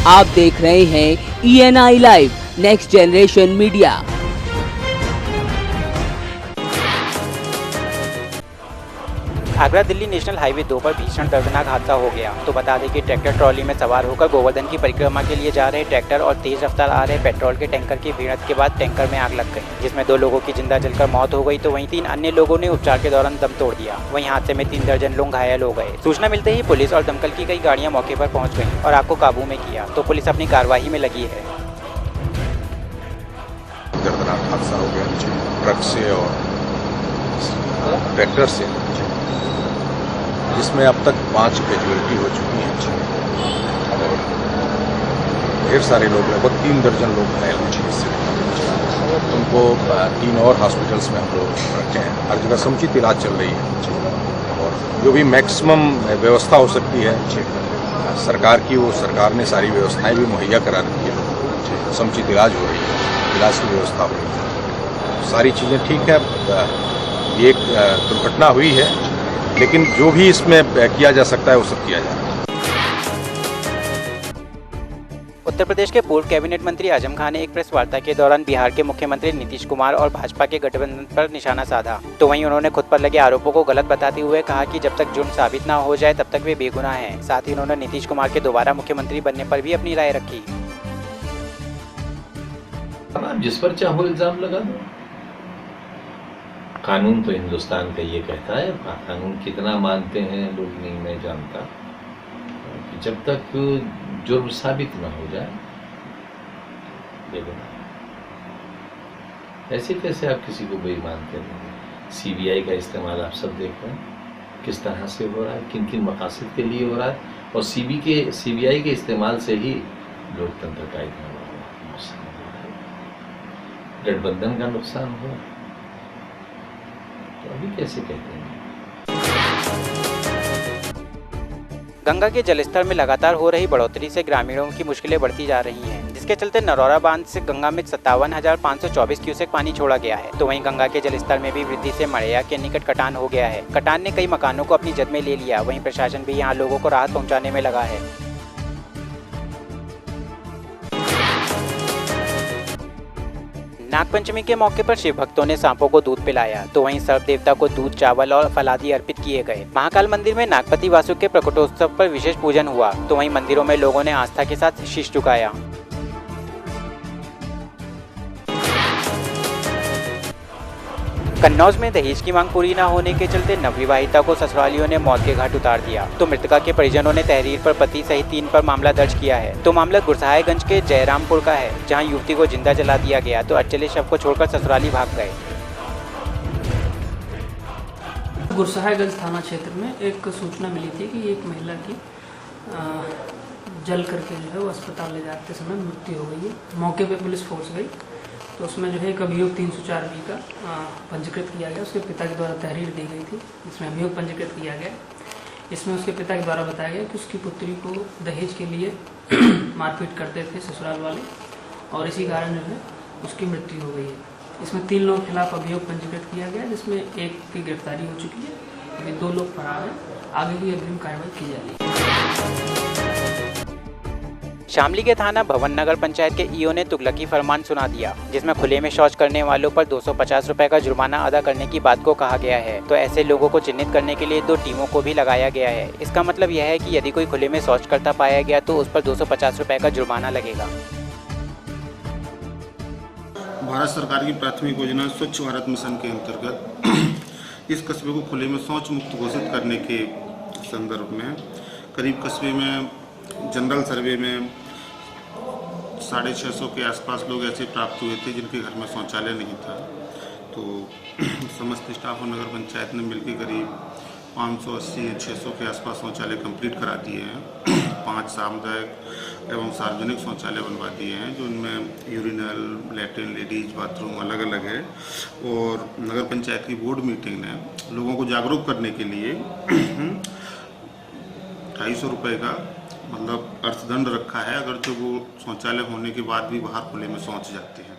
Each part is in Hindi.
आप देख रहे हैं ENI live next generation media. Agra Delhi national highway 2 पर भीषण दर्दनाक हादसा हो गया। तो बता दें कि ट्रैक्टर ट्रॉली में सवार होकर गोवर्धन की परिक्रमा के लिए जा रहे ट्रैक्टर और तेज रफ्तार आ रहे पेट्रोल के टैंकर की भिड़ंत के बाद टैंकर में आग लग गई, जिसमें 2 लोगों की जिंदा जलकर मौत हो गई। तो वहीं 3 अन्य लोगों ने उपचार के दौरान दम तोड़ दिया। वहीं हादसे में 3 दर्जन लोग घायल हो गए। सूचना मिलते ही पुलिस और दमकल की कई गाड़ियां मौके पर पहुंच गई और आग को काबू में किया। तो पुलिस अपनी कार्यवाही में लगी है। दर्दनाक हादसा हो गया ट्रक से और ट्रैक्टर से, जिसमें अब तक 5 कैजुअलिटी हो चुकी हैं और ढेर सारे लोग, लगभग 3 दर्जन लोग घायल हो चुके हैं। उनको 3 और हॉस्पिटल्स में हम लोग रखे हैं। हर जगह समुचित इलाज चल रही है और जो भी मैक्सिमम व्यवस्था हो सकती है सरकार की, वो सरकार ने सारी व्यवस्थाएं भी मुहैया करा रखी है। समुचित इलाज हो रही है, इलाज की व्यवस्था हो रही है, सारी चीज़ें ठीक है। ये एक दुर्घटना हुई है, लेकिन जो भी इसमें किया जा सकता है वो सब किया जा रहा है। उत्तर प्रदेश के पूर्व कैबिनेट मंत्री आजम खान ने एक प्रेस वार्ता के दौरान बिहार के मुख्यमंत्री नीतीश कुमार और भाजपा के गठबंधन पर निशाना साधा। तो वहीं उन्होंने खुद पर लगे आरोपों को गलत बताते हुए कहा कि जब तक जुर्म साबित न हो जाए तब तक वे बेगुनाह हैं। साथ ही उन्होंने नीतीश कुमार के दोबारा मुख्यमंत्री बनने पर भी अपनी राय रखी। जिस पर चाहो इल्जाम लगा दो। कानून तो हिंदुस्तान का ये कहता है, कानून कितना मानते हैं लोग नहीं मैं जानता, कि जब तक जुर्म साबित न हो जाए बेगुनाह। ऐसे कैसे आप किसी को बेईमान करेंगे? सीबीआई का इस्तेमाल आप सब देख रहे हैं किस तरह से हो रहा है, किन किन मकासद के लिए हो रहा है, और सीबीआई के इस्तेमाल से ही लोकतंत्र का इतना बड़ा नुकसान हो रहा है, गठबंधन का नुकसान हुआ। तो अभी कैसे कहते हैं? गंगा के जलस्तर में लगातार हो रही बढ़ोतरी से ग्रामीणों की मुश्किलें बढ़ती जा रही हैं, जिसके चलते नरौरा बांध से गंगा में 57,524 क्यूसेक पानी छोड़ा गया है। तो वहीं गंगा के जलस्तर में भी वृद्धि से मड़ैया के निकट कटान हो गया है। कटान ने कई मकानों को अपनी जद में ले लिया। वहीं प्रशासन भी यहाँ लोगों को राहत पहुँचाने में लगा है। नागपंचमी के मौके पर शिव भक्तों ने सांपों को दूध पिलाया। तो वहीं सर्प देवता को दूध, चावल और फल आदि अर्पित किए गए। महाकाल मंदिर में नागपति वासुक के प्रकटोत्सव पर विशेष पूजन हुआ। तो वहीं मंदिरों में लोगों ने आस्था के साथ शीश झुकाया। कन्नौज में दहेज की मांग पूरी न होने के चलते नवविवाहिता को ससुरालियों ने मौत के घाट उतार दिया। तो मृतका के परिजनों ने तहरीर पर पति सहित 3 पर मामला दर्ज किया है। तो मामला गुरसाहेगंज के जयरामपुर का है, जहां युवती को जिंदा जला दिया गया। तो अचले शव को छोड़कर ससुराली भाग गए। गुरसाहेगंज थाना क्षेत्र में एक सूचना मिली थी कि एक महिला की जल करके जो है वो अस्पताल ले जाते समय मृत्यु हो गई है। मौके पे पुलिस फोर्स गई, तो उसमें जो है एक अभियोग 304B का पंजीकृत किया गया। उसके पिता के द्वारा तहरीर दी गई थी, इसमें अभियोग पंजीकृत किया गया। इसमें उसके पिता के द्वारा बताया गया कि उसकी पुत्री को दहेज के लिए मारपीट करते थे ससुराल वाले, और इसी कारण जो है उसकी मृत्यु हो गई है। इसमें 3 लोगों के खिलाफ अभियोग पंजीकृत किया गया, जिसमें एक की गिरफ्तारी हो चुकी है। अभी 2 लोग फरार हैं। आगे की अग्रिम कार्रवाई की जा रही है। शामली के थाना भवन नगर पंचायत के ईओ ने तुगलकी फरमान सुना दिया, जिसमें खुले में शौच करने वालों पर 250 रुपए का जुर्माना अदा करने की बात को कहा गया है। तो ऐसे लोगों को चिन्हित करने के लिए 2 टीमों को भी लगाया गया है। इसका मतलब यह है कि यदि कोई खुले में शौच करता पाया गया तो उस पर 250 रुपए का जुर्माना लगेगा। भारत सरकार की प्राथमिक योजना स्वच्छ भारत मिशन के अंतर्गत इस कस्बे को खुले में शौच मुक्त घोषित करने के संदर्भ में करीब कस्बे में जनरल सर्वे में 650 के आसपास लोग ऐसे प्राप्त हुए थे जिनके घर में शौचालय नहीं था। तो समस्त स्टाफ और नगर पंचायत ने मिलकर करीब 580-600 के आसपास शौचालय कंप्लीट करा दिए हैं। 5 सामुदायिक एवं सार्वजनिक शौचालय बनवा दिए हैं, जो उनमें यूरिनल, लैट्रिन, लेडीज बाथरूम अलग अलग है। और नगर पंचायत की बोर्ड मीटिंग ने लोगों को जागरूक करने के लिए 250 रुपये का मतलब अर्थदंड रखा है, अगर जो वो शौचालय होने के बाद भी बाहर खुले में शौच जाते हैं।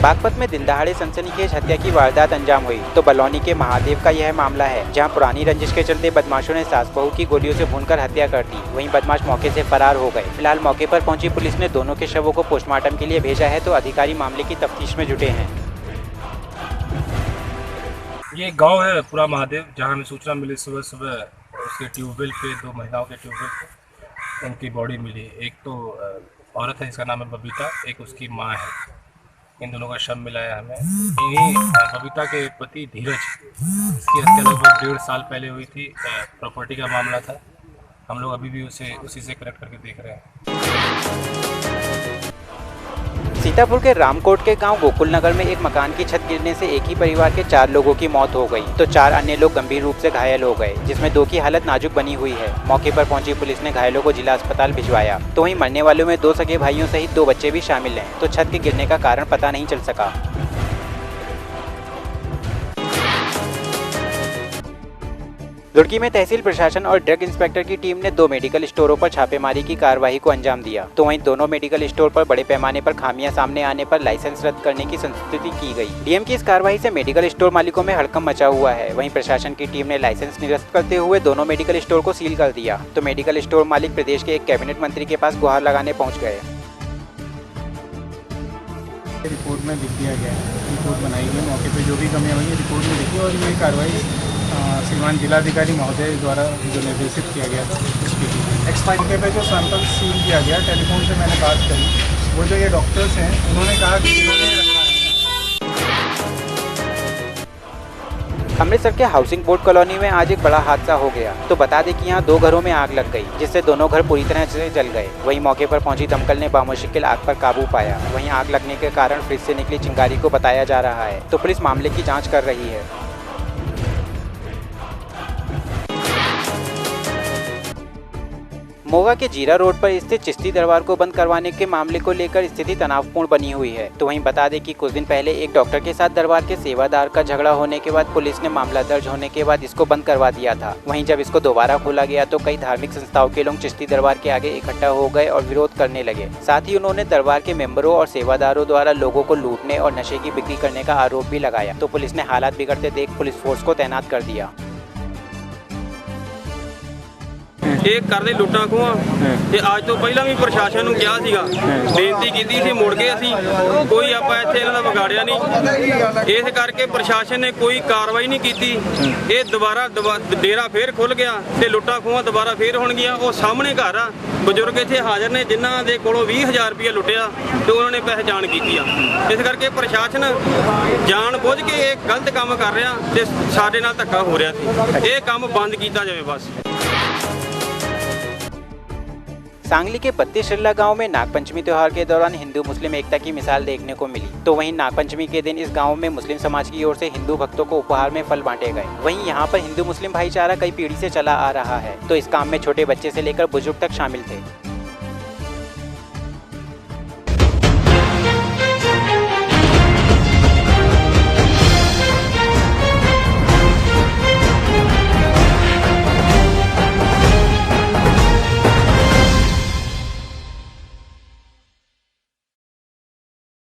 बागपत में दिनदहाड़े सनसनीखेज हत्या की वारदात अंजाम हुई तो बलौनी के महादेव का यह मामला है, जहां पुरानी रंजिश के चलते बदमाशों ने सास बहू की गोलियों से भूनकर हत्या कर दी। वहीं बदमाश मौके से फरार हो गए। फिलहाल मौके पर पहुंची पुलिस ने दोनों के शवों को पोस्टमार्टम के लिए भेजा है तो अधिकारी मामले की तफ्तीश में जुटे हैं। ये गांव है पूरा महादेव, जहां हमें सूचना मिली सुबह सुबह उसके ट्यूबवेल पे, 2 महिलाओं के ट्यूबवेल पे उनकी बॉडी मिली। एक तो औरत है जिसका नाम है बबीता, एक उसकी माँ है। इन दोनों का शव मिला है हमें। इन्हीं बबीता के पति धीरज, इसकी हत्या लगभग 1.5 साल पहले हुई थी। प्रॉपर्टी का मामला था। हम लोग अभी भी उसी से कनेक्ट करके देख रहे हैं। सीतापुर के रामकोट के गांव गोकुल नगर में एक मकान की छत गिरने से एक ही परिवार के 4 लोगों की मौत हो गई तो 4 अन्य लोग गंभीर रूप से घायल हो गए, जिसमें 2 की हालत नाजुक बनी हुई है। मौके पर पहुंची पुलिस ने घायलों को जिला अस्पताल भिजवाया तो वहीं मरने वालों में 2 सगे भाइयों सहित 2 बच्चे भी शामिल हैं तो छत के गिरने का कारण पता नहीं चल सका। रुड़की में तहसील प्रशासन और ड्रग इंस्पेक्टर की टीम ने 2 मेडिकल स्टोरों पर छापेमारी की कार्रवाई को अंजाम दिया तो वहीं दोनों मेडिकल स्टोर पर बड़े पैमाने पर खामियां सामने आने पर लाइसेंस रद्द करने की संस्तुति की गई। डीएम की इस कार्रवाई से मेडिकल स्टोर मालिकों में हड़कंप मचा हुआ है। वहीं प्रशासन की टीम ने लाइसेंस निरस्त करते हुए दोनों मेडिकल स्टोर को सील कर दिया तो मेडिकल स्टोर मालिक प्रदेश के एक कैबिनेट मंत्री के पास गुहार लगाने पहुँच गए। रिपोर्ट में लिख दिया गया है, रिपोर्ट बनाई गई, मौके पे जो भी कमियां हुई रिपोर्ट में लिखी और ये कार्रवाई श्रीमान जिलाधिकारी महोदय द्वारा जो निर्देशित किया गया था उसके लिए एक्सपायर मौके पे जो सैंपल सील किया गया, टेलीफोन से मैंने बात करी, वो जो ये डॉक्टर्स हैं उन्होंने कहा कि इन्होंने रखा है। अमृतसर के हाउसिंग बोर्ड कॉलोनी में आज एक बड़ा हादसा हो गया तो बता दें कि यहाँ 2 घरों में आग लग गई, जिससे दोनों घर पूरी तरह से जल गए। वहीं मौके पर पहुंची दमकल ने बामुश्किल आग पर काबू पाया। वहीं आग लगने के कारण फ्रिज से निकली चिंगारी को बताया जा रहा है तो पुलिस मामले की जांच कर रही है। मोगा के जीरा रोड पर स्थित चिश्ती दरबार को बंद करवाने के मामले को लेकर स्थिति तनावपूर्ण बनी हुई है तो वहीं बता दें कि कुछ दिन पहले एक डॉक्टर के साथ दरबार के सेवादार का झगड़ा होने के बाद पुलिस ने मामला दर्ज होने के बाद इसको बंद करवा दिया था। वहीं जब इसको दोबारा खोला गया तो कई धार्मिक संस्थाओं के लोग चिश्ती दरबार के आगे इकट्ठा हो गए और विरोध करने लगे। साथ ही उन्होंने दरबार के मेंबरों और सेवादारों द्वारा लोगों को लूटने और नशे की बिक्री करने का आरोप भी लगाया तो पुलिस ने हालात बिगड़ते देख पुलिस फोर्स को तैनात कर दिया। ਇਹ ਕਰਦੇ ਲੁੱਟਾਂ ਖੋਹਾਂ ਤੇ ਅੱਜ ਤੋਂ ਪਹਿਲਾਂ ਵੀ ਪ੍ਰਸ਼ਾਸਨ ਨੂੰ ਕਿਹਾ ਸੀਗਾ, ਬੇਨਤੀ ਕੀਤੀ ਸੀ, ਮੁੜ ਕੇ ਅਸੀਂ ਕੋਈ ਆਪਾਂ ਇੱਥੇ ਇਹਨਾਂ ਦਾ ਵਿਗਾੜਿਆ ਨਹੀਂ। ਇਸ ਕਰਕੇ ਪ੍ਰਸ਼ਾਸਨ ਨੇ ਕੋਈ ਕਾਰਵਾਈ ਨਹੀਂ ਕੀਤੀ। ਇਹ ਦੁਬਾਰਾ ਡੇਰਾ ਫੇਰ ਖੁੱਲ ਗਿਆ ਤੇ ਲੁੱਟਾਂ ਖੋਹਾਂ ਦੁਬਾਰਾ ਫੇਰ ਹੋਣਗੀਆਂ। ਉਹ ਸਾਹਮਣੇ ਘਰ ਆ, ਬਜ਼ੁਰਗ ਇੱਥੇ ਹਾਜ਼ਰ ਨੇ ਜਿਨ੍ਹਾਂ ਦੇ ਕੋਲੋਂ 20,000 ਰੁਪਏ ਲੁੱਟਿਆ ਤੇ ਉਹਨਾਂ ਨੇ ਪਹਿਚਾਣ ਕੀਤੀ ਆ। ਇਸ ਕਰਕੇ ਪ੍ਰਸ਼ਾਸਨ ਜਾਣ ਬੁੱਝ ਕੇ ਇਹ ਗਲਤ ਕੰਮ ਕਰ ਰਿਹਾ ਤੇ ਸਾਡੇ ਨਾਲ ਧੱਕਾ ਹੋ ਰਿਹਾ ਸੀ। ਇਹ ਕੰਮ ਬੰਦ ਕੀਤਾ ਜਾਵੇ ਬਸ। सांगली के बत्तीसरिल्ला गांव में नागपंचमी त्योहार के दौरान हिंदू मुस्लिम एकता की मिसाल देखने को मिली तो वहीं नागपंचमी के दिन इस गांव में मुस्लिम समाज की ओर से हिंदू भक्तों को उपहार में फल बांटे गए। वहीं यहां पर हिंदू मुस्लिम भाईचारा कई पीढ़ी से चला आ रहा है तो इस काम में छोटे बच्चे से लेकर बुजुर्ग तक शामिल थे।